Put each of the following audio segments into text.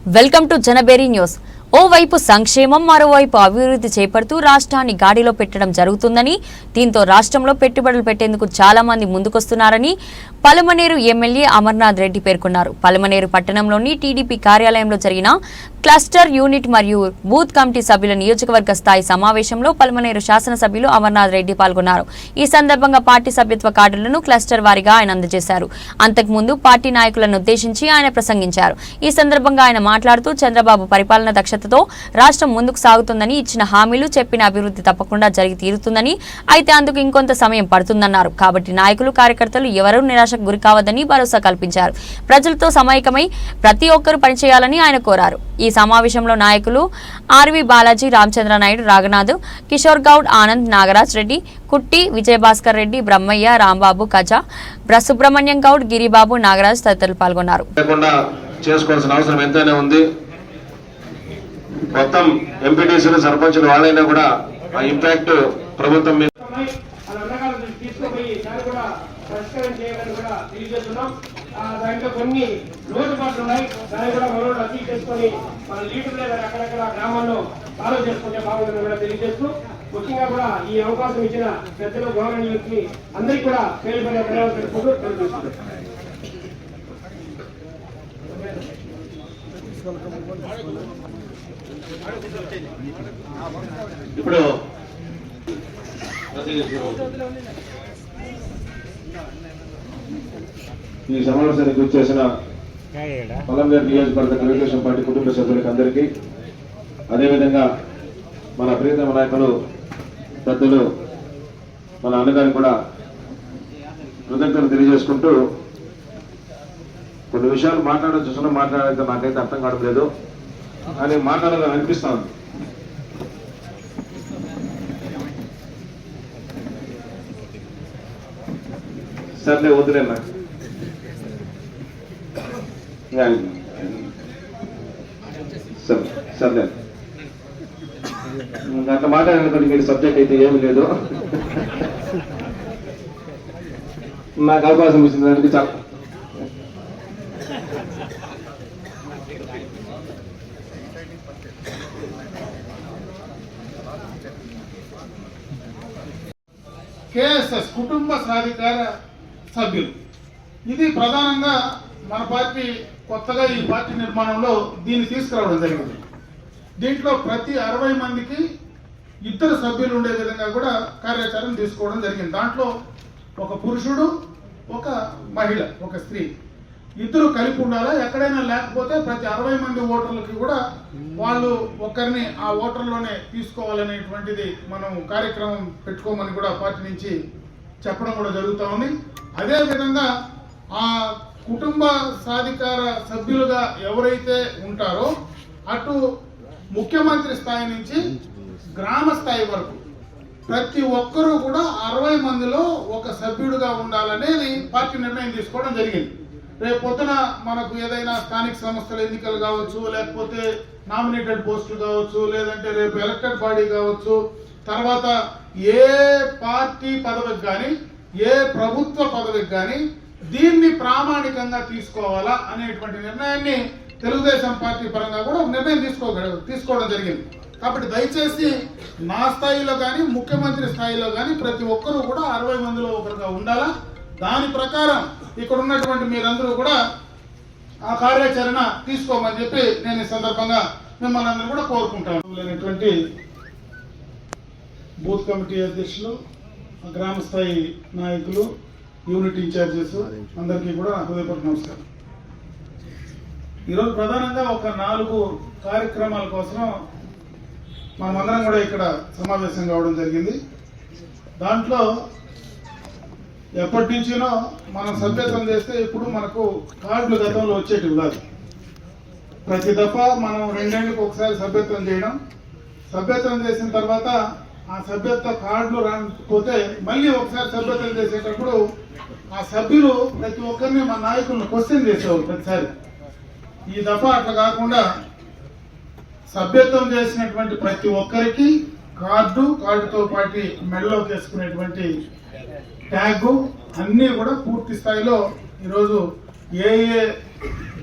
Welcome to జనబేరి news. ఓవైపు సంక్షేమం, మరోవైపు అభివృద్ధి చేపడుతూ రాష్ట్రాన్ని గాడిలో పెట్టడం జరుగుతుందని, దీంతో రాష్ట్రంలో పెట్టుబడులు పెట్టేందుకు చాలా మంది ముందుకొస్తున్నారని పలమనేరు ఎమ్మెల్యే అమర్నాథ్ రెడ్డి పేర్కొన్నారు. పలమనేరు పట్టణంలోని టీడీపీ కార్యాలయంలో జరిగిన క్లస్టర్ యూనిట్ మరియు బూత్ కమిటీ సభ్యుల నియోజకవర్గ స్థాయి సమావేశంలో పలమనేరు శాసనసభ్యులు అమర్నాథ్ రెడ్డి పాల్గొన్నారు. ఈ సందర్భంగా పార్టీ సభ్యత్వ కార్డులను క్లస్టర్ వారీగా ఆయన అందజేశారు. అంతకుముందు పార్టీ నాయకులను ఉద్దేశించి ఆయన ప్రసంగించారు. ఈ సందర్భంగా ఆయన మాట్లాడుతూ చంద్రబాబు పరిపాలన దక్షతతో రాష్ట్రం ముందుకు సాగుతుందని, ఇచ్చిన హామీలు, చెప్పిన అభివృద్ధి తప్పకుండా జరిగి తీరుతుందని, అయితే అందుకు ఇంకొంత సమయం పడుతుందన్నారు. కాబట్టి నాయకులు, కార్యకర్తలు ఎవరూ నిరాశకు గురికావద్దని భరోసా కల్పించారు. ప్రజలతో సమైక్యమై ప్రతి ఒక్కరూ పనిచేయాలని ఆయన కోరారు. ఈ సమావేశంలో నాయకులు ఆర్వి బాలాజీ, రామచంద్ర నాయుడు, రాఘనాథ్, కిషోర్ గౌడ్, ఆనంద్, నాగరాజ్ రెడ్డి, కుట్టి, విజయభాస్కర్ రెడ్డి, బ్రహ్మయ్య, రాంబాబు, కజా, సుబ్రహ్మణ్యం గౌడ్, గిరిబాబు, నాగరాజ్ తదితరులు పాల్గొన్నారు. చేసుకోవాల్సిన అవసరం ఎంతైనా ఉంది. మొత్తం ఎంపీటీసీలు, సర్పంచులు వాళ్ళైనా కూడా ఆ ఇంపాక్ట్ ప్రభుత్వం మీద దాంట్లో కొన్ని లోటుపాట్లు ఉన్నాయి. దాన్ని కూడా మనం అర్థం చేసుకొని మన లీడర్లే అక్కడక్కడ గ్రామాల్లో ఫాలో చేసుకుంటే బాగుందని కూడా తెలియజేస్తూ, ముఖ్యంగా కూడా ఈ అవకాశం ఇచ్చిన పెద్దలు, గౌరవనీయులకి అందరికీ కూడా పేరు పడే ధన్యవాదాలు తెలుపుతూ తెలియజేస్తున్నాను. ఇప్పుడు ఈ సమావేశానికి గుర్తు చేసిన పలంనేరు నియోజకవర్గ తెలుగుదేశం పార్టీ కుటుంబ సభ్యులకి అందరికీ, అదేవిధంగా మన ప్రియతమ నాయకులు పెద్దలు మన అన్నగారికి కూడా కృతజ్ఞతలు తెలియజేసుకుంటూ, కొన్ని విషయాలు చూసినా మాట్లాడితే నాకైతే అర్థం కావట్లేదు అని మాట్లాడాలని అనిపిస్తాను. సర్లే వదిలే నాకు సర్లే అట్లా మాట్లాడినటువంటి మీరు సబ్జెక్ట్ అయితే ఏమి లేదు. నాకు అవకాశం ఇచ్చిన దానికి చాలా కేఎస్ఎస్ కుటుంబ సాధికార సభ్యులు, ఇది ప్రధానంగా మన పార్టీ కొత్తగా ఈ పార్టీ నిర్మాణంలో దీన్ని తీసుకురావడం జరిగింది. దీంట్లో ప్రతి 60 మందికి 2 సభ్యులు ఉండే విధంగా కూడా కార్యాచరణ తీసుకోవడం జరిగింది. దాంట్లో ఒక పురుషుడు, ఒక మహిళ, ఒక స్త్రీ, 2 కలిపి ఉండాలా. ఎక్కడైనా లేకపోతే ప్రతి 60 మంది ఓటర్లకి కూడా వాళ్ళు ఒకరిని ఆ ఓటర్లోనే తీసుకోవాలనేటువంటిది మనం కార్యక్రమం పెట్టుకోమని కూడా పార్టీ నుంచి చెప్పడం కూడా జరుగుతూ ఉంది. అదేవిధంగా ఆ కుటుంబ సాధికార సభ్యులుగా ఎవరైతే ఉంటారో అటు ముఖ్యమంత్రి స్థాయి నుంచి గ్రామ స్థాయి వరకు ప్రతి ఒక్కరూ కూడా 60 మందిలో ఒక సభ్యుడిగా ఉండాలనేది పార్టీ నిర్ణయం తీసుకోవడం జరిగింది. రేపు పొద్దున మనకు ఏదైనా స్థానిక సంస్థల ఎన్నికలు కావచ్చు, లేకపోతే నామినేటెడ్ పోస్టులు కావచ్చు, లేదంటే రేపు ఎలక్టెడ్ బాడీ కావచ్చు, తర్వాత ఏ పార్టీ పదవికి కానీ, ఏ ప్రభుత్వ పదవికి కానీ దీన్ని ప్రామాణికంగా తీసుకోవాలా అనేటువంటి నిర్ణయాన్ని తెలుగుదేశం పార్టీ పరంగా కూడా ఒక నిర్ణయం తీసుకోవడం జరిగింది. కాబట్టి దయచేసి నా స్థాయిలో కానీ, ముఖ్యమంత్రి స్థాయిలో కానీ ప్రతి ఒక్కరూ కూడా 60 మందిలో ఒకరుగా ఉండాలా. దాని ప్రకారం ఇక్కడ ఉన్నటువంటి మీరందరూ కూడా ఆ కార్యాచరణ తీసుకోమని చెప్పి నేను ఈ సందర్భంగా మిమ్మల్ని అందరూ కూడా కోరుకుంటాను. లేనటువంటి బూత్ కమిటీ అధ్యక్షులు, గ్రామ స్థాయి నాయకులు, యూనిట్ ఇన్ఛార్జెస్ అందరికీ కూడా హృదయపూర్వక నమస్కారం. ఈరోజు ప్రధానంగా ఒక 4 కార్యక్రమాల కోసం మనమందరం కూడా ఇక్కడ సమావేశం కావడం జరిగింది. దాంట్లో ఎప్పటి నుంచినో మనం సభ్యత్వం చేస్తే ఇప్పుడు మనకు కార్డులు గతంలో వచ్చేటివి కాదు. ప్రతి దఫా మనం 2 ఏళ్ళకి ఒకసారి సభ్యత్వం చేయడం, సభ్యత్వం చేసిన తర్వాత ఆ సభ్యత్వ కార్డులు రాకపోతే మళ్ళీ ఒకసారి సభ్యత్వం చేసేటప్పుడు ఆ సభ్యులు ప్రతి ఒక్కరిని మన నాయకులను క్వశ్చన్ చేసేవారు ప్రతిసారి. ఈ దఫా అట్లా కాకుండా సభ్యత్వం చేసినటువంటి ప్రతి ఒక్కరికి కార్డుతో పాటు మెడలోకి వేసుకునేటువంటి ట్యాగ్ అన్నీ కూడా పూర్తి స్థాయిలో ఈరోజు ఏ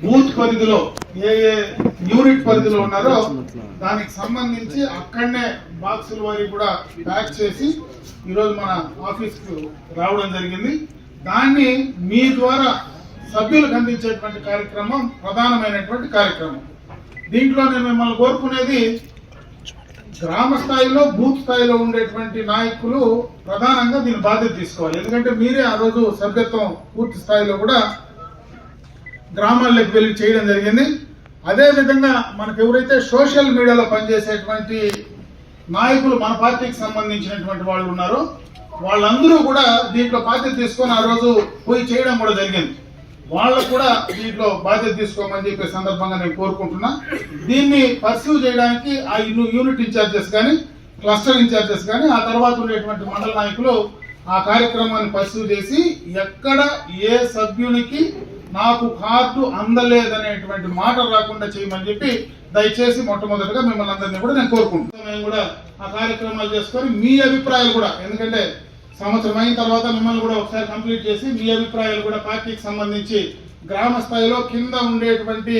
బూత్ పరిధిలో ఏ యూనిట్ పరిధిలో ఉన్నారో దానికి సంబంధించి అక్కడనే బాక్సుల వారి కూడా ప్యాక్ చేసి ఈరోజు మన ఆఫీస్కు రావడం జరిగింది. దాన్ని మీ ద్వారా సభ్యులకు అందించేటువంటి కార్యక్రమం ప్రధానమైనటువంటి కార్యక్రమం. దీంట్లో నేను మిమ్మల్ని కోరుకునేది, గ్రామ స్థాయిలో బూత్ స్థాయిలో ఉండేటువంటి నాయకులు ప్రధానంగా దీని బాధ్యత తీసుకోవాలి. ఎందుకంటే మీరే ఆ రోజు సభ్యత్వం పూర్తి స్థాయిలో కూడా గ్రామాల్లోకి వెళ్ళి చేయడం జరిగింది. అదే విధంగా మనకు ఎవరైతే సోషల్ మీడియాలో పనిచేసేటువంటి నాయకులు మన పార్టీకి సంబంధించినటువంటి వాళ్ళు ఉన్నారో వాళ్ళందరూ కూడా దీంట్లో బాధ్యత తీసుకొని ఆ రోజు పోయి చేయడం కూడా జరిగింది. వాళ్ళకు కూడా దీంట్లో బాధ్యత తీసుకోమని చెప్పే సందర్భంగా నేను కోరుకుంటున్నా. దీన్ని పర్సీవ్ చేయడానికి ఆ యూనిట్ ఇన్ఛార్జెస్ కానీ క్లస్టర్ ఇన్ఛార్జెస్ కానీ ఆ తర్వాత ఉండేటువంటి మండల నాయకులు ఆ కార్యక్రమాన్ని పర్సీవ్ చేసి ఎక్కడ ఏ సభ్యునికి నాకు కార్డు అందలేదనేటువంటి మాట రాకుండా చేయమని చెప్పి దయచేసి మొట్టమొదటిగా మిమ్మల్ని అందరినీ కూడా నేను కోరుకుంటున్నాను. మేము కూడా ఆ కార్యక్రమాలు చేసుకొని మీ అభిప్రాయాలు కూడా, ఎందుకంటే సంవత్సరం అయిన తర్వాత మిమ్మల్ని కూడా ఒకసారి కంప్లీట్ చేసి మీ అభిప్రాయాలు కూడా పార్టీకి సంబంధించి గ్రామ స్థాయిలో కింద ఉండేటువంటి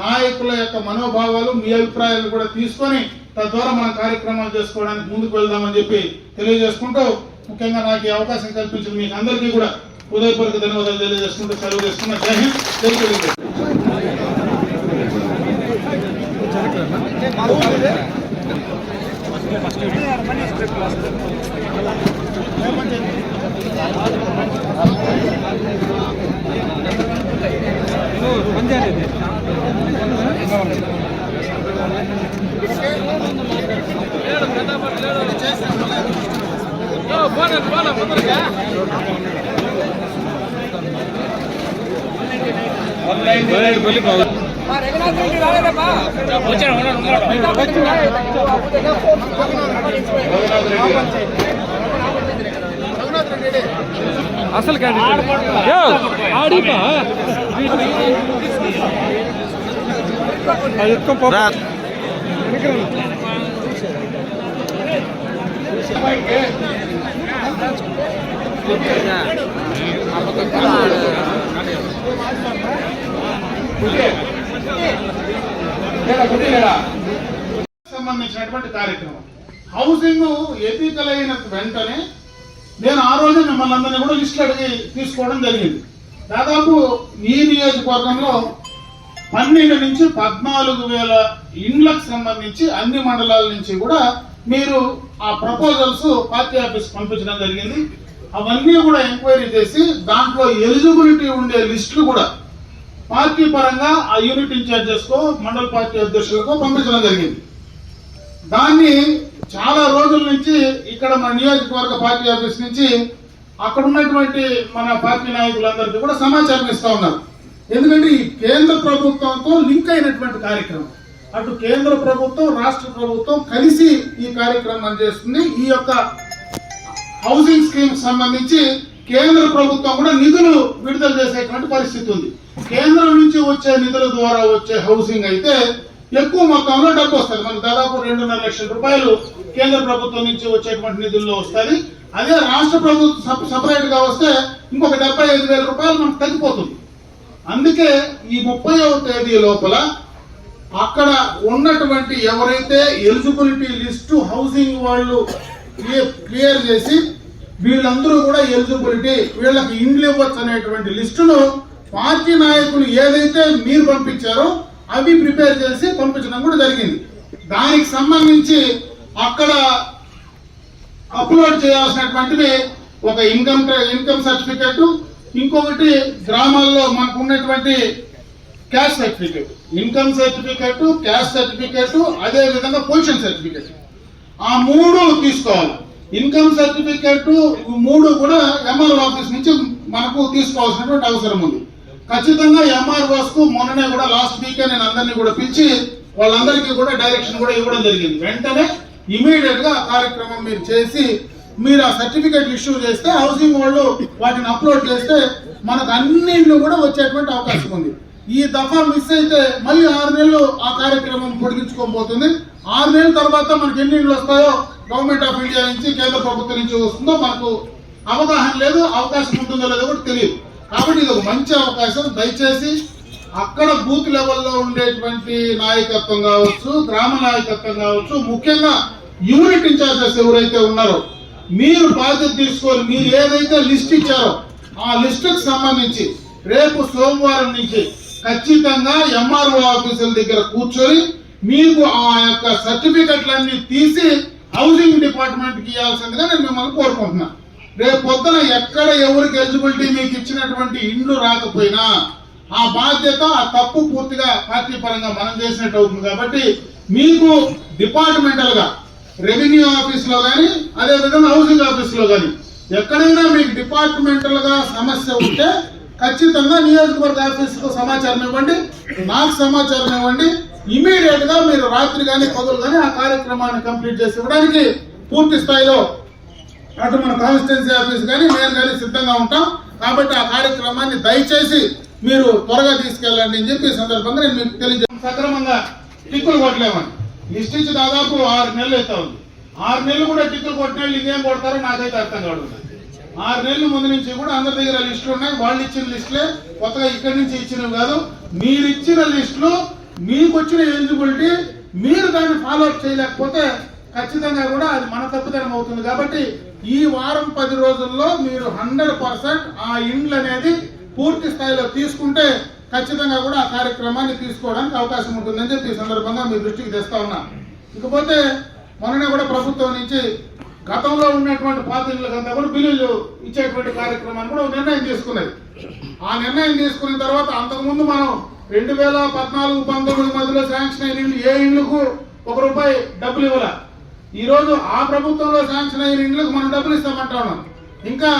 నాయకుల యొక్క మనోభావాలు మీ అభిప్రాయాలు కూడా తీసుకొని తద్వారా మనం కార్యక్రమాలు చేసుకోవడానికి ముందుకు వెళ్దామని చెప్పి తెలియజేసుకుంటూ, ముఖ్యంగా నాకు ఈ అవకాశం కల్పించిన మీకు అందరికీ కూడా హృదయపూర్వక ధన్యవాదాలు తెలియజేసుకుంటూ సెలవు చేసుకున్న. జై హింద్, జై తెలుగుదేశం. అసలు ఆడిపా సంబంధించినటువంటి కార్యక్రమం హౌసింగ్ ఎన్నికలైన వెంటనే నేను ఆ రోజు మిమ్మల్ని అందరినీ కూడా లిస్టులు అడిగి తీసుకోవడం జరిగింది. దాదాపు ఈ నియోజకవర్గంలో 12 నుంచి 14,000 ఇండ్లకు సంబంధించి అన్ని మండలాల నుంచి కూడా మీరు ఆ ప్రపోజల్స్ పార్టీ ఆఫీస్ పంపించడం జరిగింది. అవన్నీ కూడా ఎంక్వైరీ చేసి దాంట్లో ఎలిజిబిలిటీ ఉండే లిస్టులు కూడా పార్టీ పరంగా ఆ యూనిట్ ఇన్ఛార్జెస్కో మండల పార్టీ అధ్యక్షులకో పంపించడం జరిగింది. దాన్ని చాలా రోజుల నుంచి ఇక్కడ మన నియోజకవర్గ పార్టీ ఆఫీస్ నుంచి అక్కడ ఉన్నటువంటి మన పార్టీ నాయకులందరికీ కూడా సమాచారం ఇస్తా ఉన్నారు. ఎందుకంటే ఈ కేంద్ర ప్రభుత్వంతో లింక్ అయినటువంటి కార్యక్రమం, అటు కేంద్ర ప్రభుత్వం రాష్ట్ర ప్రభుత్వం కలిసి ఈ కార్యక్రమం చేస్తుంది. ఈ యొక్క హౌసింగ్ స్కీమ్ సంబంధించి కేంద్ర ప్రభుత్వం కూడా నిధులు విడుదల చేసేటువంటి పరిస్థితి ఉంది. కేంద్రం నుంచి వచ్చే నిధుల ద్వారా వచ్చే హౌసింగ్ అయితే ఎక్కువ మొత్తంలో డబ్బు వస్తుంది. మనకు దాదాపు 2.5 లక్షల రూపాయలు కేంద్ర ప్రభుత్వం నుంచి వచ్చేటువంటి నిధుల్లో వస్తుంది. అదే రాష్ట్ర ప్రభుత్వం సపరేట్ గా వస్తే ఇంకొక 75,000 రూపాయలు మనకు తగ్గిపోతుంది. అందుకే ఈ 30వ తేదీ లోపల అక్కడ ఉన్నటువంటి ఎవరైతే ఎలిజిబిలిటీ లిస్టు హౌసింగ్ వాళ్ళు క్లియర్ చేసి వీళ్ళందరూ కూడా ఎలిజిబిలిటీ వీళ్ళకి ఇండ్లు ఇవ్వచ్చు అనేటువంటి లిస్టును పార్టీ నాయకులు ఏదైతే మీరు పంపించారో అవి ప్రిపేర్ చేసి పంపించడం కూడా జరిగింది. దానికి సంబంధించి అక్కడ అప్లోడ్ చేయాల్సినటువంటివి ఒక ఇన్కమ్ సర్టిఫికెట్, ఇంకొకటి గ్రామాల్లో మనకు ఉన్నటువంటి caste certificate, income certificate, caste certificate, అదే విధంగా పొజిషన్ సర్టిఫికెట్, ఆ 3 తీసుకోవాలి. ఇన్కమ్ సర్టిఫికెట్ 3 కూడా ఎంఆర్ఓ ఆఫీస్ నుంచి మనకు తీసుకోవాల్సినటువంటి అవసరం ఉంది. ఖచ్చితంగా ఎంఆర్ఓస్ కు మొన్ననే కూడా లాస్ట్ వీకే నేను అందరినీ కూడా పిలిచి వాళ్ళందరికీ కూడా డైరెక్షన్ కూడా ఇవ్వడం జరిగింది. వెంటనే ఇమీడియట్ గా ఆ కార్యక్రమం మీరు చేసి మీరు ఆ సర్టిఫికెట్ ఇష్యూ చేస్తే హౌసింగ్ వాళ్ళు వాటిని అప్లోడ్ చేస్తే మనకు అన్నింటిలో కూడా వచ్చేటువంటి అవకాశం ఉంది. ఈ దఫా మిస్ అయితే మళ్ళీ 6 నెలలు ఆ కార్యక్రమం పొడిగించుకోబోతుంది. 6 నెలల తర్వాత మనకి ఎన్ని ఇండ్లు వస్తాయో గవర్నమెంట్ ఆఫ్ ఇండియా నుంచి కేంద్ర ప్రభుత్వం నుంచి వస్తుందో మనకు అవగాహన లేదు, అవకాశం ఉంటుందో లేదో కూడా తెలియదు. కాబట్టి ఇది ఒక మంచి అవకాశం. దయచేసి అక్కడ బూత్ లెవెల్లో ఉండేటువంటి నాయకత్వం కావచ్చు, గ్రామ నాయకత్వం కావచ్చు, ముఖ్యంగా యూనిట్ ఇన్ఛార్జెస్ ఎవరైతే ఉన్నారో మీరు బాధ్యత తీసుకొని మీరు ఏదైతే లిస్ట్ ఇచ్చారో ఆ లిస్టుకు సంబంధించి రేపు సోమవారం నుంచి ఖచ్చితంగా ఎంఆర్ఓ ఆఫీసుల దగ్గర కూర్చొని మీకు ఆ యొక్క సర్టిఫికెట్లన్నీ తీసి హౌసింగ్ డిపార్ట్మెంట్ కి ఇవ్వాల్సిందిగా నేను మిమ్మల్ని కోరుకుంటున్నా. రేపు పొద్దున ఎక్కడ ఎవరికి ఎలిజిబిలిటీ మీకు ఇచ్చినటువంటి ఇండ్లు రాకపోయినా ఆ బాధ్యత ఆ తప్పు పూర్తిగా పార్టీ పరంగా మనం చేసినట్టు అవుతుంది. కాబట్టి మీకు డిపార్ట్మెంటల్ గా రెవెన్యూ ఆఫీస్ లో కానీ అదే విధంగా హౌసింగ్ ఆఫీస్ లో కానీ ఎక్కడైనా మీకు డిపార్ట్మెంటల్ గా సమస్య ఉంటే ఖచ్చితంగా నియోజకవర్గ ఆఫీస్ కు సమాచారం ఇవ్వండి, నాకు సమాచారం ఇవ్వండి. ఇమీడియట్ గా మీరు రాత్రి కానీ పగలు కానీ ఆ కార్యక్రమాన్ని కంప్లీట్ చేసి ఇవ్వడానికి పూర్తి స్థాయిలో అటు మన కాన్స్టిట్యున్సీ ఆఫీస్ కానీ నేను కానీ సిద్ధంగా ఉంటాం. కాబట్టి ఆ కార్యక్రమాన్ని దయచేసి మీరు త్వరగా తీసుకెళ్ళండి అని చెప్పి సందర్భంగా నేను మీకు తెలియజేస్తాను. సక్రమంగా టిక్కులు కొట్టలేమని లిస్ట్ ఇచ్చి దాదాపు 6 నెలలు అవుతా ఉంది. 6 నెలలు కూడా టిక్కులు కొట్టిన వాళ్ళు ఇంకేం కొడతారో నాకైతే అర్థం కాదు. 6 నెలల ముందు నుంచి కూడా అందరి దగ్గర లిస్టులు ఉన్నాయి. వాళ్ళు ఇచ్చిన లిస్టులే, కొత్తగా ఇక్కడి నుంచి ఇచ్చినవి కాదు. మీరు ఇచ్చిన లిస్టులు, మీకు వచ్చిన ఎలిజిబిలిటీ, మీరు దాన్ని ఫాలో అప్ చేయలేకపోతే ఖచ్చితంగా కూడా అది మన తప్పుదనం అవుతుంది. కాబట్టి ఈ వారం 10 రోజుల్లో మీరు 100% ఆ ఇండ్లు అనేది పూర్తి స్థాయిలో తీసుకుంటే ఖచ్చితంగా కూడా ఆ కార్యక్రమాన్ని తీసుకోవడానికి అవకాశం ఉంటుందని చెప్పి ఈ సందర్భంగా మీ దృష్టికి తెస్తా ఉన్నా. ఇకపోతే మొన్ననే కూడా ప్రభుత్వం నుంచి గతంలో ఉన్నటువంటి పాత ఇళ్లకంతా కూడా బిల్లులు ఇచ్చేటువంటి కార్యక్రమాన్ని కూడా నిర్ణయం తీసుకున్నది. ఆ నిర్ణయం తీసుకున్న తర్వాత అంతకుముందు మనం 2014-19 మధ్యలో శాంక్షన్ అయిన ఇండ్లు ఏ ఇండ్లకు ₹1 డబ్బులు ఇవ్వాల. ఈ రోజు ఆ ప్రభుత్వంలో శాంక్షన్ అయిన ఇండ్లకు మనం డబ్బులు ఇస్తామంటా ఉన్నాం. ఇంకా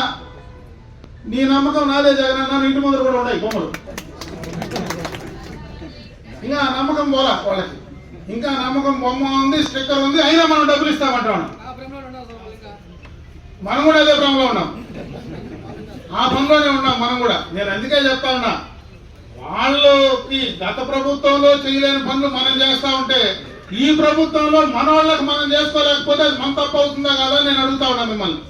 నీ నమ్మకం నాదే జగన్ అన్న ఇంటి ముందర కూడా ఉన్నాయి బొమ్మలు. ఇంకా నమ్మకం పోలా వాళ్ళకి, ఇంకా నమ్మకం బొమ్మ ఉంది, స్టిక్కర్ ఉంది, అయినా మనం డబ్బులు ఇస్తామంటా ఉన్నాం. మనం కూడా అదే భ్రమలో ఉన్నాం, ఆ పనిలోనే ఉన్నాం మనం కూడా. నేను అందుకే చెప్తా ఉన్నా, వాళ్ళకి గత ప్రభుత్వంలో చేయలేని పనులు మనం చేస్తా ఉంటే ఈ ప్రభుత్వంలో మన వాళ్ళకి మనం చేసుకోలేకపోతే అది మన తప్పు అవుతుందా కదా నేను అడుగుతా ఉన్నా మిమ్మల్ని.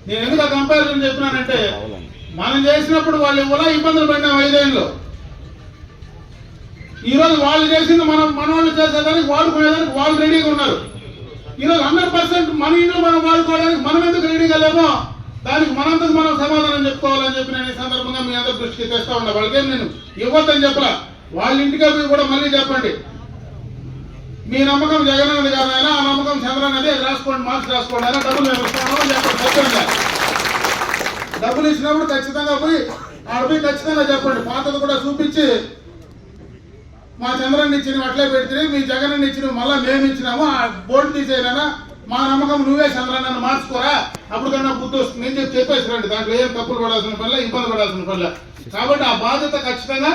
నేను ఎందుకు కంపారిజన్ చెప్పినానంటే మనం చేసినప్పుడు వాళ్ళు ఇవ్వాలా ఇబ్బందులు పడినాం 5 ఏళ్ళు. ఈరోజు వాళ్ళు చేసింది మన వాళ్ళు చేసేదానికి వాడుకునేదానికి వాళ్ళు రెడీగా ఉన్నారు. ఈరోజు 100% మన ఇంట్లో మనం వాడుకోవడానికి మనం ఎందుకు రెడీగా లేమో దానికి మనంతకు మనం సమాధానం చెప్పుకోవాలని చెప్పి నేను ఈ సందర్భంగా మీ అందరి దృష్టికి తెస్తా ఉన్నా. వాళ్ళకేం నేను ఇవ్వద్దని చెప్పలా, వాళ్ళ ఇంటికి పోయి కూడా మళ్ళీ చెప్పండి, మీ నమ్మకం జగన్ అన్నది కాదైనా ఆ నమ్మకం చంద్రన్ అదే, రాసుకోండి, మార్క్స్ రాసుకోండి అయినా డబ్బులు మేము ఇస్తామని చెప్పండి. డబ్బులు ఇచ్చినప్పుడు ఖచ్చితంగా పోయి ఆడపోయి ఖచ్చితంగా చెప్పండి. పాతది కూడా చూపించి మా చంద్రన్ ఇచ్చినవి అట్లే పెడితే మీ జగన్ ఇచ్చినవి మళ్ళీ మేము ఇచ్చినాము, ఆ బోర్డు తీసేనా మా నమ్మకం నువ్వే చంద్రన్ నన్ను మార్చుకోరా, అప్పుడు కన్నా బుద్ధి వస్తుంది అని చెప్పి చెప్పేసి రండి. దాంట్లో ఏం తప్పులు పడాల్సిన పనులే, ఇబ్బంది పడాల్సిన పనులే. కాబట్టి ఆ బాధ్యత ఖచ్చితంగా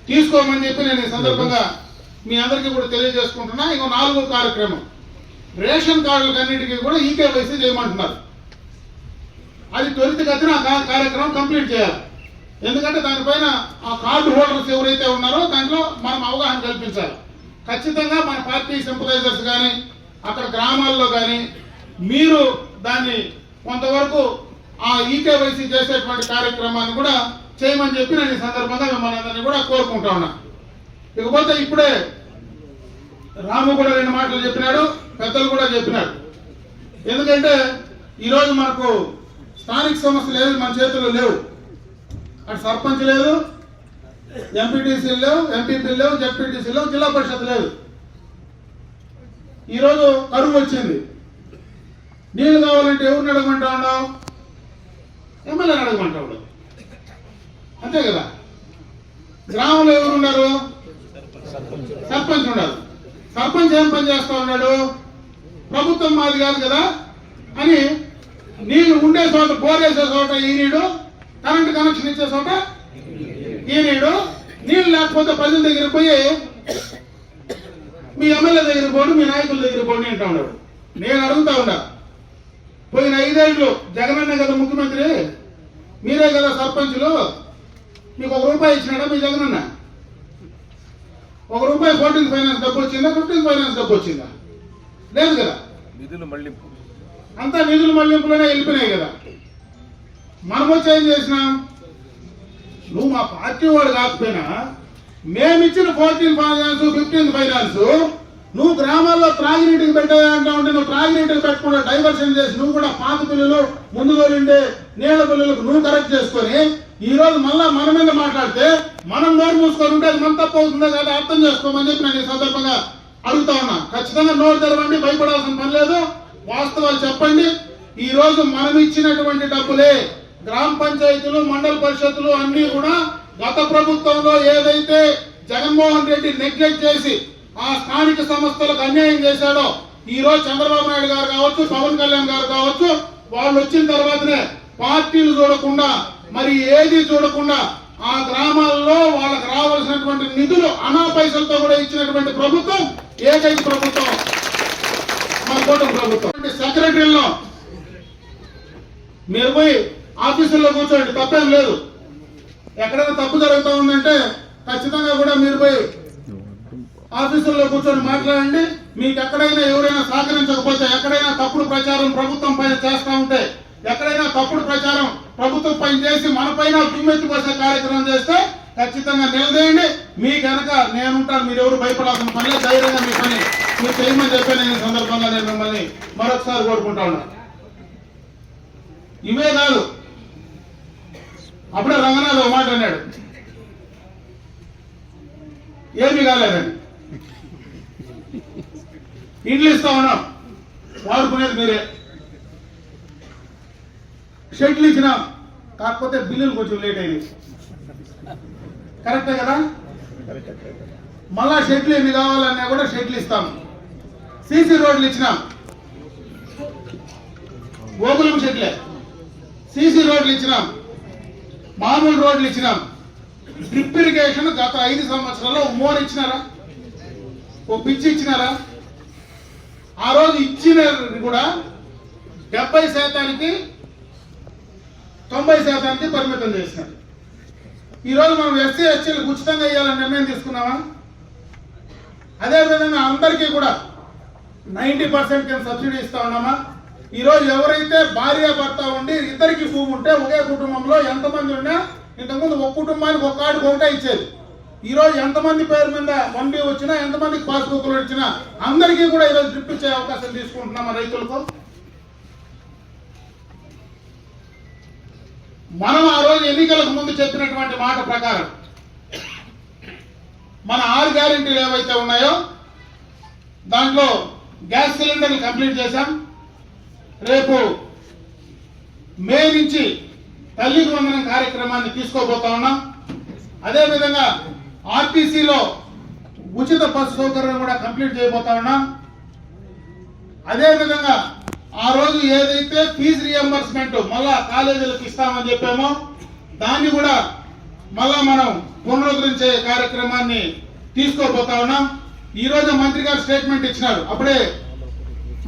తీసుకోమని చెప్పి నేను ఈ సందర్భంగా మీ అందరికీ కూడా తెలియజేసుకుంటున్నా. ఇంకో 4వ కార్యక్రమం, రేషన్ కార్డులకు అన్నిటికీ కూడా ఈకేవైసీ చేయమంటున్నారు. అది త్వరితగతిన ఆ కార్యక్రమం కంప్లీట్ చేయాలి. ఎందుకంటే దానిపైన ఆ కార్డు హోల్డర్స్ ఎవరైతే ఉన్నారో దాంట్లో మనం అవగాహన కల్పించాలి. ఖచ్చితంగా మన పార్టీ సింపలైజర్స్ కానీ అక్కడ గ్రామాల్లో కానీ మీరు దాన్ని కొంతవరకు ఆ ఈకేవైసీ చేసేటువంటి కార్యక్రమాన్ని కూడా చేయమని చెప్పి నేను ఈ సందర్భంగా మిమ్మల్ని అందరినీ కూడా కోరుకుంటా ఉన్నా. ఇకపోతే ఇప్పుడే రాము కూడా 2 మాటలు చెప్పినాడు, పెద్దలు కూడా చెప్పినాడు. ఎందుకంటే ఈరోజు మనకు స్థానిక సమస్యలు ఏవి మన చేతుల్లో లేవు. అటు సర్పంచ్ లేదు, ఎంపీటీసీలు లేవు, ఎంపీపీలు లేవు, జెడ్పీటీసీలు లేవు, జిల్లా పరిషత్ లేదు. ఈరోజు కరువు వచ్చింది, నీళ్లు కావాలంటే ఎవరిని అడగమంటా ఉన్నావు? ఎమ్మెల్యేని అడగమంటా ఉన్నావు, అంతే కదా. గ్రామంలో ఎవరున్నారు? సర్పంచ్ ఉన్నారు. సర్పంచ్ ఏం పని చేస్తా ఉన్నాడు? ప్రభుత్వం మాది కాదు కదా అని నీళ్లు ఉండే చోట, బోర్ వేసే చోట ఈనీడు, కరెంట్ కనెక్షన్ ఇచ్చే చోట ఈనీడు, నీళ్లు లేకపోతే ప్రజల దగ్గర పోయి మీ ఎమ్మెల్యే దగ్గర పోండి, మీ నాయకుల దగ్గర పోండి అంటా ఉన్నాడు. నేను అడుగుతా ఉన్నా, పోయిన 5 ఏళ్ళు జగనన్న కదా ముఖ్యమంత్రి, మీరే కదా సర్పంచులు, మీకు ₹1 ఇచ్చినాడా మీ జగనన్న? ₹1 14th ఫైనాన్స్ డబ్బు వచ్చిందా, 15th ఫైనాన్స్ డబ్బు వచ్చిందా? లేదు కదా. అంతా నిధులు మళ్లింపులోనే వెళ్ళిపోయినాయి కదా. మనం వచ్చి ఏం చేసినాం? నువ్వు మా పార్టీ వాడు కాకపోయినా మేమిచ్చిన 14 ఫైనాన్స్ 15 ఫైనాన్స్ నువ్వు గ్రామాల్లో త్రాగినీటికి పెట్టాలంటా ఉంటే నువ్వు త్రాగినీటికి పెట్టకుండా డైవర్షన్ చేసి నువ్వు కూడా పాత పిల్లలు ముందుగా ఉండే నీళ్ళ పిల్లలకు నువ్వు కరెక్ట్ చేసుకొని ఈ రోజు మళ్ళా మన మీద మాట్లాడితే మనం నోరు మూసుకొని ఉంటే అది మన తప్పు అవుతుందో కదా అర్థం చేసుకోమని చెప్పి నేను ఈ సందర్భంగా అడుగుతా ఉన్నా. ఖచ్చితంగా నోరు తెరవండి, భయపడాల్సిన పని లేదు, వాస్తవాలు చెప్పండి. ఈ రోజు మనం ఇచ్చినటువంటి డబ్బులే గ్రామ పంచాయతీలు మండల పరిషత్తులు అన్ని కూడా గత ప్రభుత్వంలో ఏదైతే జగన్మోహన్ రెడ్డి నెగ్లెక్ట్ చేసి ఆ స్థానిక సంస్థలకు అన్యాయం చేశాడో ఈ రోజు చంద్రబాబు నాయుడు గారు కావచ్చు, పవన్ కళ్యాణ్ గారు కావచ్చు, వాళ్ళు వచ్చిన తర్వాతనే పార్టీలు చూడకుండా మరి ఏది చూడకుండా ఆ గ్రామాల్లో వాళ్ళకి రావాల్సినటువంటి నిధులు అనా పైసలతో కూడా ఇచ్చినటువంటి ప్రభుత్వం ఏకైక ప్రభుత్వం మన కూటమి ప్రభుత్వం. సెక్రటరీలో మీరు పోయి ఆఫీసుల్లో కూర్చోండి, తప్పేం లేదు. ఎక్కడైనా తప్పు జరుగుతూ ఉందంటే ఖచ్చితంగా కూడా మీరు పోయి ఆఫీసుల్లో కూర్చొని మాట్లాడండి. మీకు ఎక్కడైనా ఎవరైనా సహకరించకపోతే, ఎక్కడైనా తప్పుడు ప్రచారం ప్రభుత్వం పైన చేస్తూ ఉంటే, ఎక్కడైనా తప్పుడు ప్రచారం ప్రభుత్వం పైన చేసి మన పైన దుమ్మెత్తిపోసే కార్యక్రమం చేస్తే ఖచ్చితంగా నిలదేయండి. మీ కనుక నేనుంటాను, మీరు ఎవరు భయపడాల్సిన పని లేదు, ధైర్యంగా మీ పని మీరు చేయమని చెప్పి నేను సందర్భంగా నేను మిమ్మల్ని మరొకసారి కోరుకుంటా ఉన్నా. ఇవే కాదు, అప్పుడే రంగనాథ్ ఒక మాట అన్నాడు, ఏమీ కాలేదండి, ఇండ్లు ఇస్తా ఉన్నాం, వాడుకునేది మీరే, షెడ్లు ఇచ్చినాం, కాకపోతే బిల్లులు కొంచెం లేట్ అయింది. కరెక్టే కదా? మళ్ళా షెడ్లు ఎన్ని కావాలన్నా కూడా షెడ్లు ఇస్తాం. సీసీ రోడ్లు ఇచ్చినాం, గోకులం షెడ్లే, సీసీ రోడ్లు ఇచ్చినాం, మామూలు రోడ్లు ఇచ్చినాం. డ్రిప్ ఇరిగేషన్ గత 5 సంవత్సరాల్లో మోర్ ఇచ్చినారా, ఓ పిచ్చి ఇచ్చినారా? ఆ రోజు ఇచ్చిన కూడా 70% 90% పరిమితం చేసినారు. ఈరోజు మనం ఎస్సీ ఎస్టీలకు ఉచితంగా ఇవ్వాలని నిర్ణయం తీసుకున్నామా? అదేవిధంగా అందరికీ కూడా 90% కింద సబ్సిడీ ఇస్తా ఉన్నామా? ఈరోజు ఎవరైతే భార్య భర్త ఉండి ఇద్దరికి భూమి ఉంటే ఒకే కుటుంబంలో ఎంతమంది ఉన్నా ఇంతకుముందు ఒక కుటుంబానికి ఒక కార్డు ఒకటే ఇచ్చేది. ఈరోజు ఎంతమంది పేరు మీద 1B వచ్చినా, ఎంతమందికి పాస్బుక్లు వచ్చినా అందరికీ కూడా ఈరోజు డ్రిప్ ఇచ్చే అవకాశం తీసుకుంటున్నామా రైతులకు? మనం ఆ రోజు ఎన్నికలకు ముందు చెప్పినటువంటి మాట ప్రకారం మన 6 గ్యారెంటీలు ఏవైతే ఉన్నాయో దాంట్లో గ్యాస్ సిలిండర్లు కంప్లీట్ చేశాం. రేపు మే నుంచి తల్లికి వందనం కార్యక్రమాన్ని తీసుకోబోతా ఉన్నాం. అదేవిధంగా ఆర్టీసీలో ఉచిత బస్సు సౌకర్యం కూడా కంప్లీట్ చేయబోతా ఉన్నాం. అదేవిధంగా ఆ రోజు ఏదైతే ఫీజు రియంబర్స్మెంట్ మళ్ళా కాలేజీలకు ఇస్తామని చెప్పామో దాన్ని కూడా మళ్ళా మనం పునరుద్ధరించే కార్యక్రమాన్ని తీసుకోబోతా ఉన్నాం. ఈ రోజు మంత్రి గారు స్టేట్మెంట్ ఇచ్చినారు. అప్పుడే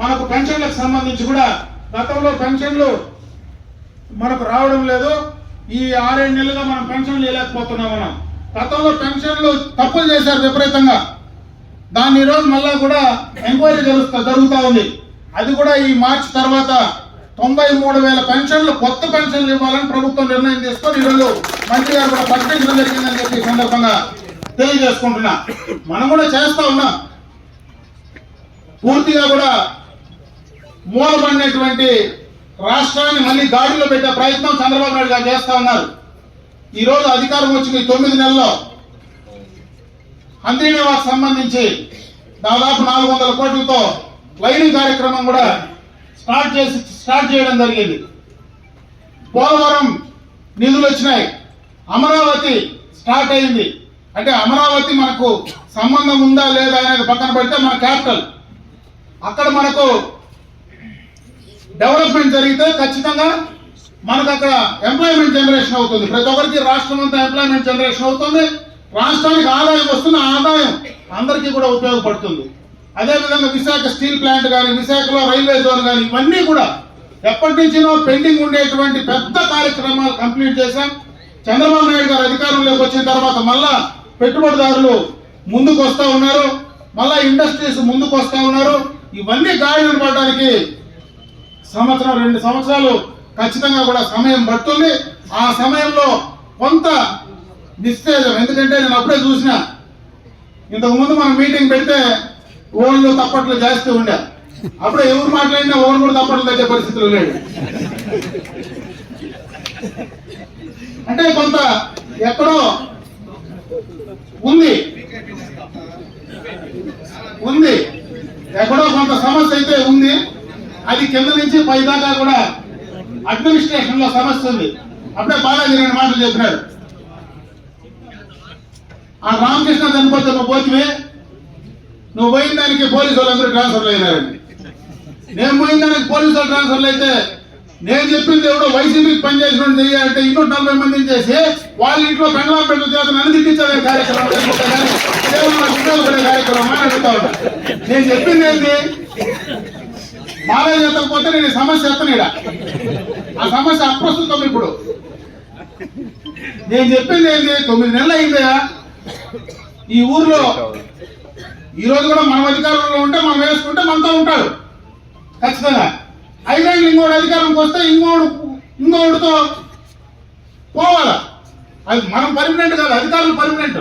మనకు పెన్షన్లకు సంబంధించి కూడా గతంలో పెన్షన్లు మనకు రావడం లేదు, ఈ 6-7 నెలలుగా మనం పెన్షన్లు ఇవ్వలేకపోతున్నాం. మనం గతంలో పెన్షన్లు తప్పులు చేశారు విపరీతంగా, దాన్ని ఈరోజు మళ్ళా కూడా ఎంక్వైరీ జరుగుతూ ఉంది. అది కూడా ఈ మార్చి తర్వాత 93,000 పెన్షన్లు కొత్త పెన్షన్లు ఇవ్వాలని ప్రభుత్వం నిర్ణయం తీసుకొని ఈరోజు మంత్రి గారు కూడా ప్రకటించడం జరిగిందని చెప్పి ఈ సందర్భంగా తెలియజేసుకుంటున్నా. మనం కూడా చేస్తా ఉన్నాం. పూర్తిగా కూడా మూలబడినటువంటి రాష్ట్రాన్ని మళ్ళీ గాడిలో పెట్టే ప్రయత్నం చంద్రబాబు నాయుడు గారు చేస్తా ఉన్నారు. ఈ రోజు అధికారం వచ్చిన 9 నెలల్లో హంద్రీనివాస్ సంబంధించి దాదాపు 400 కోట్లతో లైనింగ్ కార్యక్రమం కూడా స్టార్ట్ చేయడం జరిగింది. పోలవరం నిధులు వచ్చినాయి, అమరావతి స్టార్ట్ అయింది. అంటే అమరావతి మనకు సంబంధం ఉందా లేదా అనేది పక్కన పెడితే మన క్యాపిటల్, అక్కడ మనకు డెవలప్మెంట్ జరిగితే ఖచ్చితంగా మనకు అక్కడ ఎంప్లాయ్మెంట్ జనరేషన్ అవుతుంది. ప్రతి ఒక్కరికి రాష్ట్రం అంతా ఎంప్లాయ్మెంట్ జనరేషన్ అవుతుంది. రాష్ట్రానికి ఆదాయం వస్తున్న ఆదాయం అందరికీ కూడా ఉపయోగపడుతుంది. అదేవిధంగా విశాఖ స్టీల్ ప్లాంట్ కానీ, విశాఖలో రైల్వే జోన్ కానీ, ఇవన్నీ కూడా ఎప్పటి నుంచినో పెండింగ్ ఉండేటువంటి పెద్ద కార్యక్రమాలు కంప్లీట్ చేశాం. చంద్రబాబు నాయుడు గారు అధికారంలోకి వచ్చిన తర్వాత మళ్ళా పెట్టుబడిదారులు ముందుకు వస్తా ఉన్నారు, మళ్ళా ఇండస్ట్రీస్ ముందుకు వస్తా ఉన్నారు. ఇవన్నీ గాడిన పడడానికి 1-2 సంవత్సరాలు ఖచ్చితంగా కూడా సమయం పడుతుంది. ఆ సమయంలో కొంత నిస్తేజం. ఎందుకంటే నేను అప్పుడే చూసిన, ఇంతకుముందు మనం మీటింగ్ పెడితే ఓళ్ళు తప్పట్లు చేస్తూ ఉండే, అప్పుడే ఎవరు మాట్లాడినా ఓళ్ళు కూడా తప్పట్లు తెచ్చే పరిస్థితులు లేడు. అంటే కొంత ఎక్కడో ఉంది ఎక్కడో కొంత సమస్య అయితే ఉంది. అది కింద నుంచి పై దాకా కూడా అడ్మినిస్ట్రేషన్ లో సమస్య ఉంది. అప్పుడే బాలాజీ రెండు మాటలు చెప్పినాడు. ఆ రామకృష్ణ చనిపోతే నువ్వు పోతివే, నువ్వు పోయిన దానికి పోలీసు వాళ్ళందరూ ట్రాన్స్ఫర్లు అయినారండి. నేను పోయిన దానికి పోలీసు వాళ్ళు ట్రాన్స్ఫర్లు అయితే నేను చెప్పింది ఎవడో వైసీపీకి పనిచేసిన చేయాలంటే 240 మందిని చేసి వాళ్ళ ఇంట్లో పెండ్లా పెండ్ల చేత నన్ను తిట్టించే కార్యక్రమం ఉపయోగపడే కార్యక్రమం అని అడుగుతా ఉంటా. నేను చెప్పింది ఏంటి, బాలయ్య ఎత్తకపోతే నేను సమస్య ఎత్తనీడా, ఆ సమస్య అప్రస్తుతం. ఇప్పుడు నేను చెప్పింది ఏంటి, 9 నెలలు అయిందా ఈ ఊర్లో. ఈ రోజు కూడా మనం అధికారంలో ఉంటే మనం వేసుకుంటే మనతో ఉంటాడు ఖచ్చితంగా. 5 ఏళ్ళు ఇంకోటి అధికారంకి వస్తే ఇంకోటితో పోవాలా. అది మనం పర్మనెంట్ కాదు, అధికారులు పర్మనెంట్,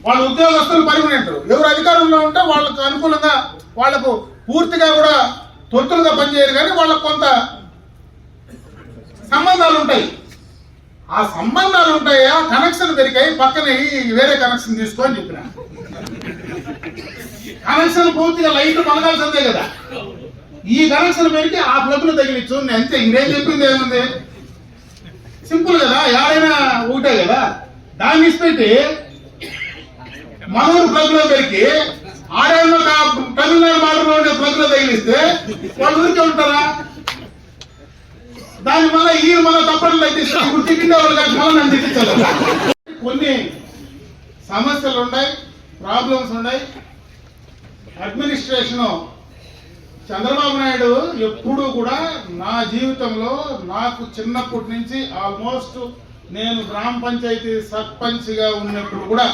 వాళ్ళ ఉద్యోగస్తులు పర్మనెంట్. ఎవరు అధికారంలో ఉంటే వాళ్ళకు అనుకూలంగా, వాళ్లకు పూర్తిగా కూడా తొత్తులుగా పనిచేయరు, కానీ వాళ్ళకు కొంత సంబంధాలు ఉంటాయి. ఆ సంబంధాలు ఉంటాయా, కనెక్షన్ దొరికాయి, పక్కన వేరే కనెక్షన్ తీసుకో అని చెప్పిన. కనెక్షన్ పూర్తిగా లైట్ మనగాల్సిందే కదా, ఈ కనెక్షన్ పెరిగి ఆ ప్లగ్లు తగిలిచ్చు అంతే. ఇంకేం చెప్పింది ఏముంది, సింపుల్ కదా, ఎవరైనా ఒకటే కదా. దాన్ని ఇచ్చిపెట్టి మనూరు ప్లగ్ లో పెరిగి ఆడేమో తమిళనాడు బార్డర్ లో ఉండే ప్లగ్ లో తగిలిస్తే వాళ్ళు ఊరికే ఉంటారా? దాని వల్ల ఈ మళ్ళీ తప్పట్లు తగ్గిస్తారు. ఇప్పుడు తిట్టిండే వాళ్ళు కాదు, మళ్ళీ నన్ను తిట్టించాలి. కొన్ని సమస్యలు ఉన్నాయి, ప్రాబ్లమ్స్ ఉన్నాయి. అడ్మినిస్ట్రేషన్ చంద్రబాబు నాయుడు ఎప్పుడు కూడా నా జీవితంలో, నాకు చిన్నప్పటి నుంచి ఆల్మోస్ట్ నేను గ్రామ పంచాయతీ సర్పంచ్గా ఉన్నప్పుడు కూడా,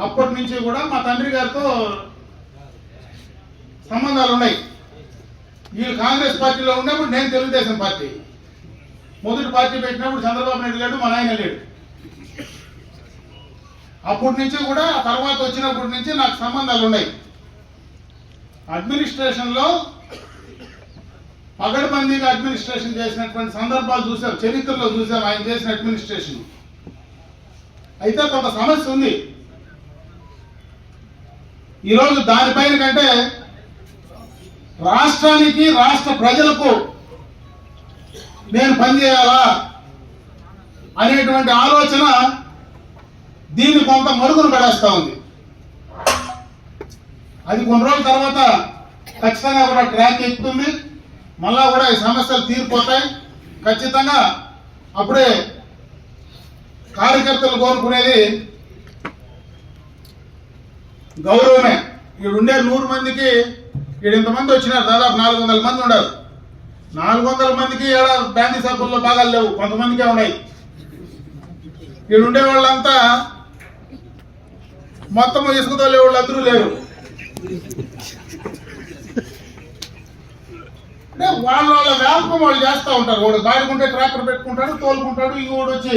అప్పటి నుంచి కూడా మా తండ్రి గారితో సంబంధాలు ఉన్నాయి. వీళ్ళు కాంగ్రెస్ పార్టీలో ఉన్నప్పుడు నేను తెలుగుదేశం పార్టీ. మొదటి పార్టీ పెట్టినప్పుడు చంద్రబాబు నాయుడు లేడు, మా నాయన లేడు. అప్పటి నుంచి కూడా, తర్వాత వచ్చినప్పటి నుంచి నాకు సంబంధాలు ఉన్నాయి. అడ్మినిస్ట్రేషన్ లో పగడ్బందీగా అడ్మినిస్ట్రేషన్ చేసినటువంటి సందర్భాలు చూసాం, చరిత్రలో చూసాం ఆయన చేసిన అడ్మినిస్ట్రేషన్. అయితే కొంత సమస్య ఉంది ఈరోజు. దానిపైన కంటే రాష్ట్రానికి, రాష్ట్ర ప్రజలకు నేను పనిచేయాలా అనేటువంటి ఆలోచన దీన్ని కొంత మరుగున పడేస్తా ఉంది. అది కొన్ని రోజుల తర్వాత ఖచ్చితంగా కూడా ట్రాక్ ఎక్కుతుంది, మళ్ళా కూడా ఈ సమస్యలు తీరిపోతాయి ఖచ్చితంగా. అప్పుడే కార్యకర్తలు కోరుకునేది గౌరవమే. ఇక్కడ ఉండే 100 మందికి ఇక్కడ ఇంతమంది వచ్చినారు, దాదాపు 400 మంది ఉన్నారు. 400 మందికి ఏడా బ్యాండీ సభల్లో భాగాలు లేవు, కొంతమందికే ఉన్నాయి. ఇక్కడ ఉండే వాళ్ళంతా మొత్తం ఇసుకతో వాళ్ళు అందరూ లేరు. అంటే వాళ్ళ వ్యాపారం వాళ్ళు చేస్తూ ఉంటారు. వాడు గాడికుంటే ట్రాక్టర్ పెట్టుకుంటాడు, తోలుకుంటాడు, ఇంకోటి వచ్చి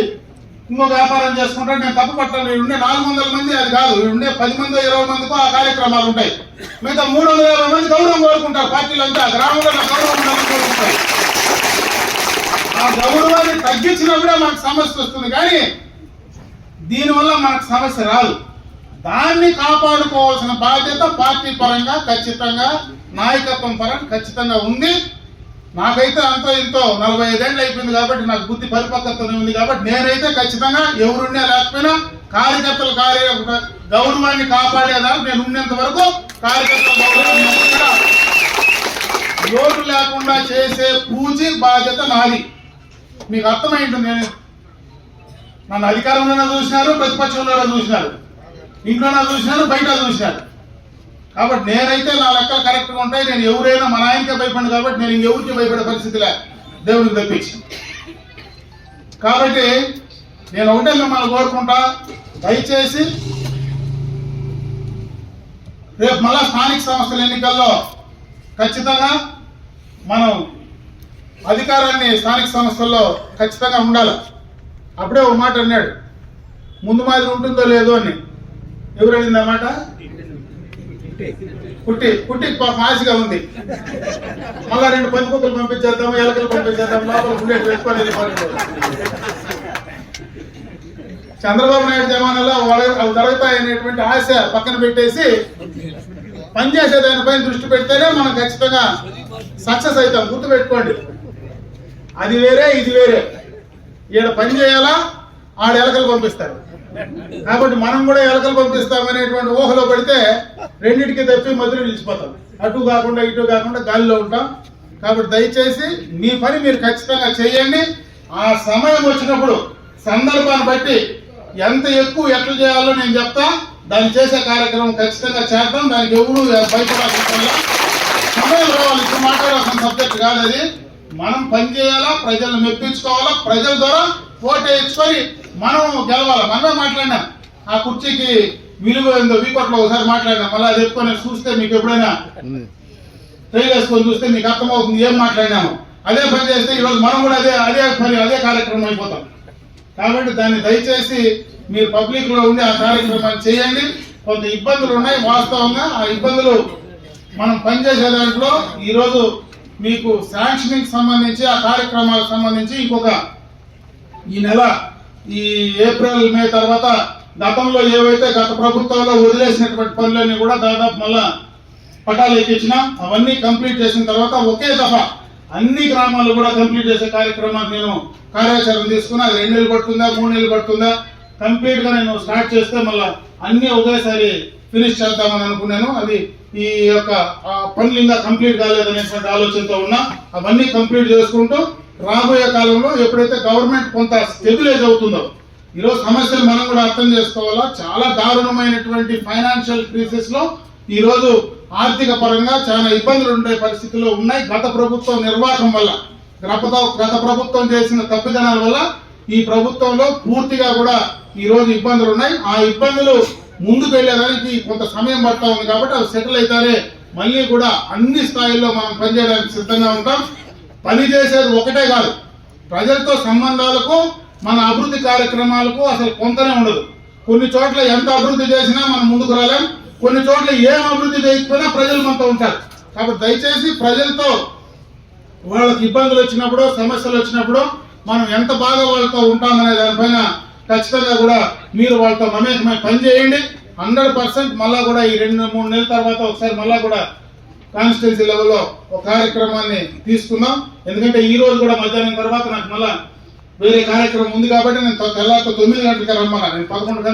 ఇంకో వ్యాపారం చేసుకుంటాడు. నేను తప్పు పట్టాను. ఉండే 400 మంది అది కాదు, ఉండే 10 మంది 20 మందికో ఆ కార్యక్రమాలు ఉంటాయి. మిగతా 350 మంది గౌరవం కోరుకుంటారు. పార్టీలంతా గ్రామంలో గౌరవం కోరుకుంటారు. ఆ గౌరవాన్ని తగ్గించినప్పుడే మనకు సమస్య వస్తుంది, కానీ దీనివల్ల మనకు సమస్య రాదు. దాన్ని కాపాడుకోవాల్సిన బాధ్యత పార్టీ పరంగా ఖచ్చితంగా, నాయకత్వం పరంగా ఖచ్చితంగా ఉంది. నాకైతే అంతో ఇంతో 45 ఏళ్ళు అయిపోయింది కాబట్టి నాకు బుద్ధి పరిపక్వత ఉంది కాబట్టి నేనైతే ఖచ్చితంగా ఎవరున్నా లేకపోయినా కార్యకర్తల గౌరవాన్ని కాపాడేదానికి నేను ఉన్నంత వరకు కార్యకర్తల గౌరవాన్ని కూడా లోటు లేకుండా చేసే పూచి బాధ్యత నాది. మీకు అర్థమైంది. నేను నన్ను అధికారంలోనే చూసినారు, ప్రతిపక్షంలోనే చూసినారు, ఇంట్లోనే చూసినారు, బయట చూసినారు. కాబట్టి నేనైతే నా లెక్కలు కరెక్ట్గా ఉంటాయి. నేను ఎవరైనా మా నాయనకే భయపడి కాబట్టి నేను ఇంకెవరికి భయపడే పరిస్థితిలే, దేవుడికి తప్పించి. కాబట్టి నేను ఒకటే మిమ్మల్ని కోరుకుంటా, దయచేసి రేపు మళ్ళా స్థానిక సంస్థల ఎన్నికల్లో ఖచ్చితంగా మనం అధికారాన్ని స్థానిక సంస్థల్లో ఖచ్చితంగా ఉండాలి. అప్పుడే ఒక మాట అన్నాడు, ముందు మాదిరి ఉంటుందో లేదో అని. ఎవరు అడిగింది అన్నమాట? పుట్టి ఆశగా ఉంది. మళ్ళా 2 పందికొక్కులు పంపించేద్దాం, ఎలకలు పంపించేద్దాం, లోపల బుల్లెట్ వేసుకొని వెళ్ళిపోతుంది. చంద్రబాబు నాయుడు జమానాలో అవి జరుగుతాయనేటువంటి ఆశ పక్కన పెట్టేసి పనిచేసే దానిపైన దృష్టి పెడితేనే మనం ఖచ్చితంగా సక్సెస్ అవుతాం. గుర్తుపెట్టుకోండి, అది వేరే ఇది వేరే. ఈడ పని చేయాలా, ఆడ ఎలకలు పంపిస్తారు. కాబట్టి మనం కూడా ఎలకలు పంపిస్తామనేటువంటి ఊహలో పడితే రెండింటికి తప్పి మధ్యలో నిలిచిపోతాం. అటు కాకుండా ఇటు కాకుండా గాలిలో ఉంటాం. కాబట్టి దయచేసి మీ పని మీరు ఖచ్చితంగా చేయండి. ఆ సమయం వచ్చినప్పుడు సందర్భాన్ని బట్టి ఎంత ఎక్కువ ఎట్లా చేయాలో నేను చెప్తా. దాన్ని చేసే కార్యక్రమం ఖచ్చితంగా చేద్దాం. దానికి ఎవరు భయపడాల్సిన సమయం రావాలి. ఇప్పుడు మాట్లాడాల్సిన సబ్జెక్ట్ కాదు అది. మనం పని చేయాలా, ప్రజలను మెప్పించుకోవాలా, ప్రజల ద్వారా ఓటేయించుకొని మనం గెలవాలా. మనమే మాట్లాడినాం, ఆ కుర్చీకి విలువ ఏందో వీకోట్లో ఒకసారి మాట్లాడినాం. మళ్ళీ అది ఎత్తుకొని చూస్తే మీకు ఎప్పుడైనా ట్రైల్ వేసుకొని చూస్తే మీకు అర్థమవుతుంది ఏం మాట్లాడినాము. అదే పని చేస్తే ఈరోజు మనం కూడా అదే కార్యక్రమం అయిపోతాం. కాబట్టి దాన్ని దయచేసి మీరు పబ్లిక్ లో ఉండి ఆ కార్యక్రమాన్ని చేయండి. కొంత ఇబ్బందులు ఉన్నాయి వాస్తవంగా. ఆ ఇబ్బందులు మనం పనిచేసే దాంట్లో ఈరోజు మీకు శాంక్షనింగ్ సంబంధించి ఆ కార్యక్రమాలకు సంబంధించి ఇంకొక ఈ నెల ఈ ఏప్రిల్ మే తర్వాత గతంలో ఏవైతే గత ప్రభుత్వంలో వదిలేసినటువంటి పనులన్నీ కూడా దాదాపు మళ్ళా పటాలు ఎక్కించినాం. అవన్నీ కంప్లీట్ చేసిన తర్వాత ఒకే దఫా అన్ని గ్రామాలు కూడా కంప్లీట్ చేసే కార్యక్రమాన్ని నేను కార్యాచరణ తీసుకున్నా. అది 2 నెలలు పడుతుందా 3 నెలలు పడుతుందా, కంప్లీట్ గా నేను స్టార్ట్ చేస్తే మళ్ళా అన్ని ఒకేసారి ఫినిష్ చేద్దామని అనుకున్నాను. అది ఈ యొక్క పనులు ఇంకా కంప్లీట్ కాలేదనేటువంటి ఆలోచనతో ఉన్నా. అవన్నీ కంప్లీట్ చేసుకుంటూ రాబోయే కాలంలో ఎప్పుడైతే గవర్నమెంట్ కొంత స్టెబిలైజ్ అవుతుందో, ఈరోజు సమస్యలు మనం కూడా అర్థం చేసుకోవాలా. చాలా దారుణమైనటువంటి ఫైనాన్షియల్ క్రైసిస్ లో ఈరోజు ఆర్థిక పరంగా చాలా ఇబ్బందులు ఉండే పరిస్థితుల్లో ఉన్నాయి. గత ప్రభుత్వం నిర్వాహకం వల్ల, గత ప్రభుత్వం చేసిన తప్పిదనాల వల్ల ఈ ప్రభుత్వంలో పూర్తిగా కూడా ఈ రోజు ఇబ్బందులు ఉన్నాయి. ఆ ఇబ్బందులు ముందుకు వెళ్ళేదానికి కొంత సమయం పడతా ఉంది. కాబట్టి అవి సెటిల్ అయితేనే మళ్ళీ కూడా అన్ని స్థాయిల్లో మనం పనిచేయడానికి సిద్ధంగా ఉంటాం. పని చేసేది ఒకటే కాదు, ప్రజలతో సంబంధాలకు మన అభివృద్ధి కార్యక్రమాలకు అసలు కొంతనే ఉండదు. కొన్ని చోట్ల ఎంత అభివృద్ధి చేసినా మనం ముందుకు రాలేం. కొన్ని చోట్ల ఏం అభివృద్ధి చేయకపోయినా ప్రజలు మనతో ఉంటారు. కాబట్టి దయచేసి ప్రజలతో వాళ్ళకి ఇబ్బందులు వచ్చినప్పుడు, సమస్యలు వచ్చినప్పుడు మనం ఎంత బాగా వాళ్ళతో ఉంటామనే దానిపైన ఖచ్చితంగా కూడా మీరు వాళ్ళతో మమేకమై పని చేయండి. 100% మళ్ళా కూడా ఈ 2-3 నెలల తర్వాత ఒకసారి మళ్ళా కూడా కాన్స్టిట్యున్సీ లెవెల్లో ఒక కార్యక్రమాన్ని తీసుకుందాం. ఎందుకంటే ఈ రోజు కూడా మధ్యాహ్నం తర్వాత నాకు మళ్ళా వేరే కార్యక్రమం ఉంది. కాబట్టి నేను తెల్లారితో 9 గంటలకి రమ్మన్నా. నేను 11 గంటలకు